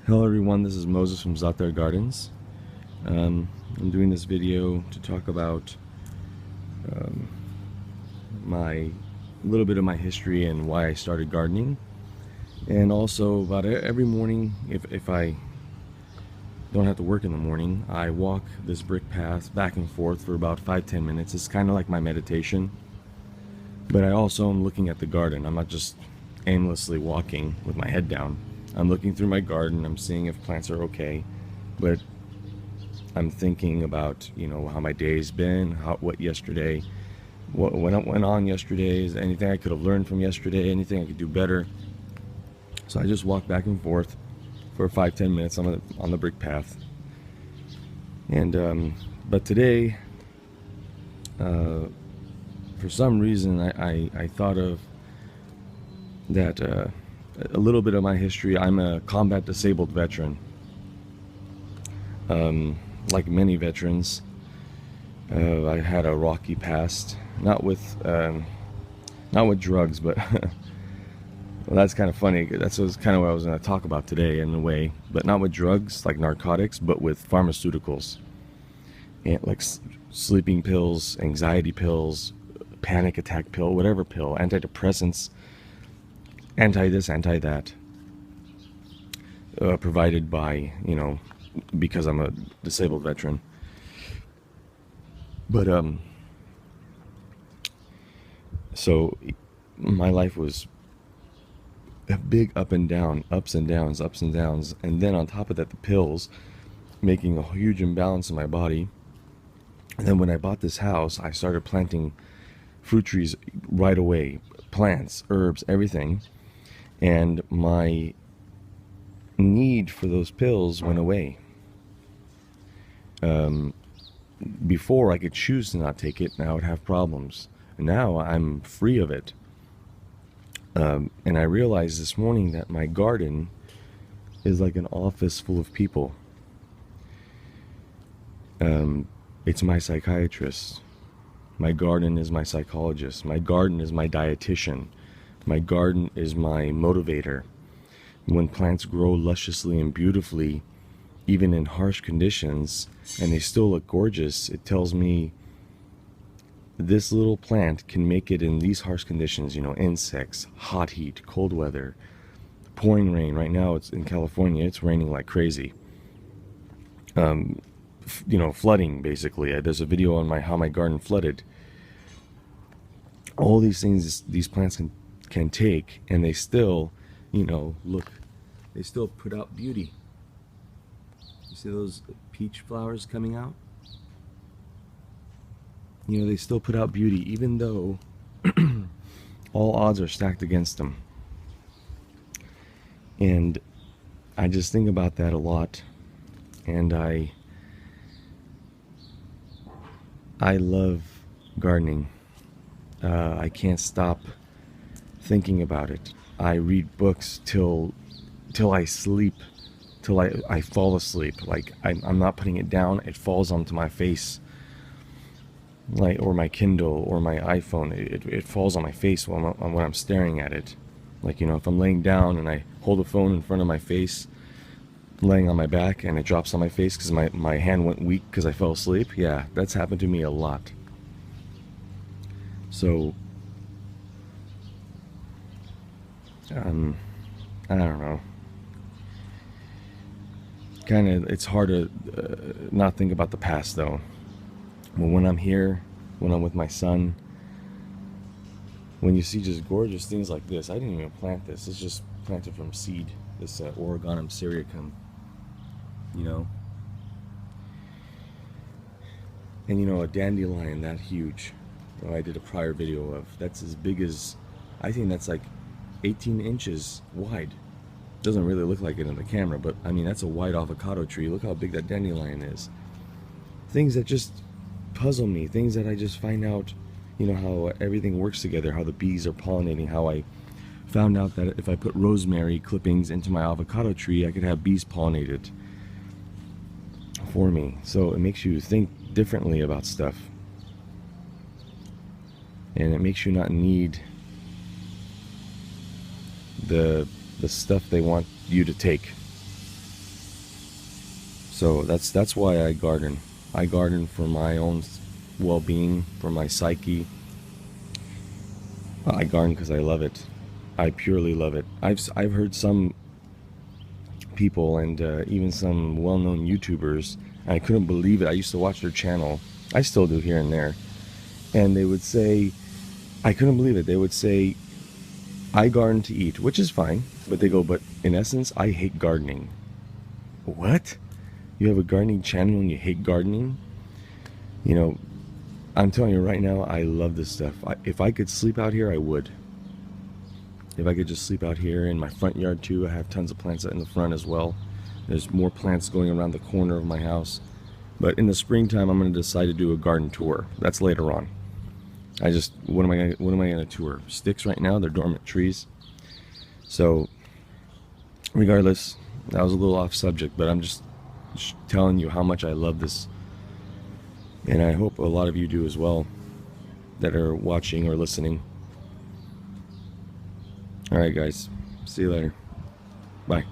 Hello everyone, this is Moses from Zaatar Gardens. I'm doing this video to talk about um, my little bit of my history and why I started gardening, and also about every morning, if I don't have to work in the morning, I walk this brick path back and forth for about 5-10 minutes. It's kind of like my meditation, but I also am looking at the garden. I'm not just aimlessly walking with my head down. I'm looking through my garden, I'm seeing if plants are okay, but I'm thinking about, how my day's been, what yesterday, what went on yesterday, is anything I could have learned from yesterday, anything I could do better. So I just walk back and forth for 5-10 minutes on the brick path. And but today, for some reason, I thought of that. A little bit of my history. I'm a combat disabled veteran. Like many veterans, I had a rocky past. Not with drugs, but well, that's kind of funny. That's kind of what I was going to talk about today, in a way. But not with drugs, like narcotics, but with pharmaceuticals, and like sleeping pills, anxiety pills, panic attack pill, whatever pill, antidepressants. Anti-this, anti-that, provided by, because I'm a disabled veteran. But, so my life was a big ups and downs. And then on top of that, the pills, making a huge imbalance in my body. And then when I bought this house, I started planting fruit trees right away, plants, herbs, everything. And my need for those pills went away. Before I could choose to not take it, and I would have problems. Now I'm free of it. And I realized this morning that my garden is like an office full of people. It's my psychiatrist. My garden is my psychologist. My garden is my dietitian. My garden is my motivator. When plants grow lusciously and beautifully, even in harsh conditions, and they still look gorgeous, it tells me this little plant can make it in these harsh conditions, insects, hot heat, cold weather, pouring rain. Right now it's in California, it's raining like crazy. Flooding, basically. There's a video on how my garden flooded. All these things these plants can take, and they still, they still put out beauty. You see those peach flowers coming out? They still put out beauty, even though all odds are stacked against them. And I just think about that a lot, and I love gardening. I can't stop thinking about it. I read books till I sleep, till I fall asleep. Like I'm not putting it down. It falls onto my face, or my Kindle or my iPhone. It falls on my face when I'm staring at it. Like, if I'm laying down and I hold the phone in front of my face, laying on my back, and it drops on my face because my hand went weak because I fell asleep. Yeah, that's happened to me a lot. So I don't know. It's hard to not think about the past, though. But when I'm here, when I'm with my son, when you see just gorgeous things like this, I didn't even plant this. It's just planted from seed. This Oregonum syriacum, And a dandelion that huge. I did a prior video of. That's as big as, I think that's like 18 inches wide. Doesn't really look like it in the camera, but I mean, that's a white avocado tree. Look how big that dandelion is. Things that just puzzle me, things that I just find out, how everything works together, how the bees are pollinating, how I found out that if I put rosemary clippings into my avocado tree, I could have bees pollinate it for me. So it makes you think differently about stuff. And it makes you not need the stuff they want you to take. So that's why I garden. I garden for my own well-being, for my psyche. I garden because I love it. I purely love it. I've heard some people and even some well-known YouTubers, and I couldn't believe it. I used to watch their channel. I still do here and there. And they would say, I couldn't believe it. They would say, I garden to eat, which is fine. But they go, but in essence, I hate gardening. What? You have a gardening channel and you hate gardening? You know, I'm telling you right now, I love this stuff. If I could sleep out here, I would. If I could just sleep out here in my front yard too. I have tons of plants in the front as well. There's more plants going around the corner of my house. But in the springtime, I'm going to decide to do a garden tour. That's later on. What am I going to tour? Sticks right now, they're dormant trees. So, regardless, that was a little off subject, but I'm just telling you how much I love this. And I hope a lot of you do as well that are watching or listening. Alright guys, see you later. Bye.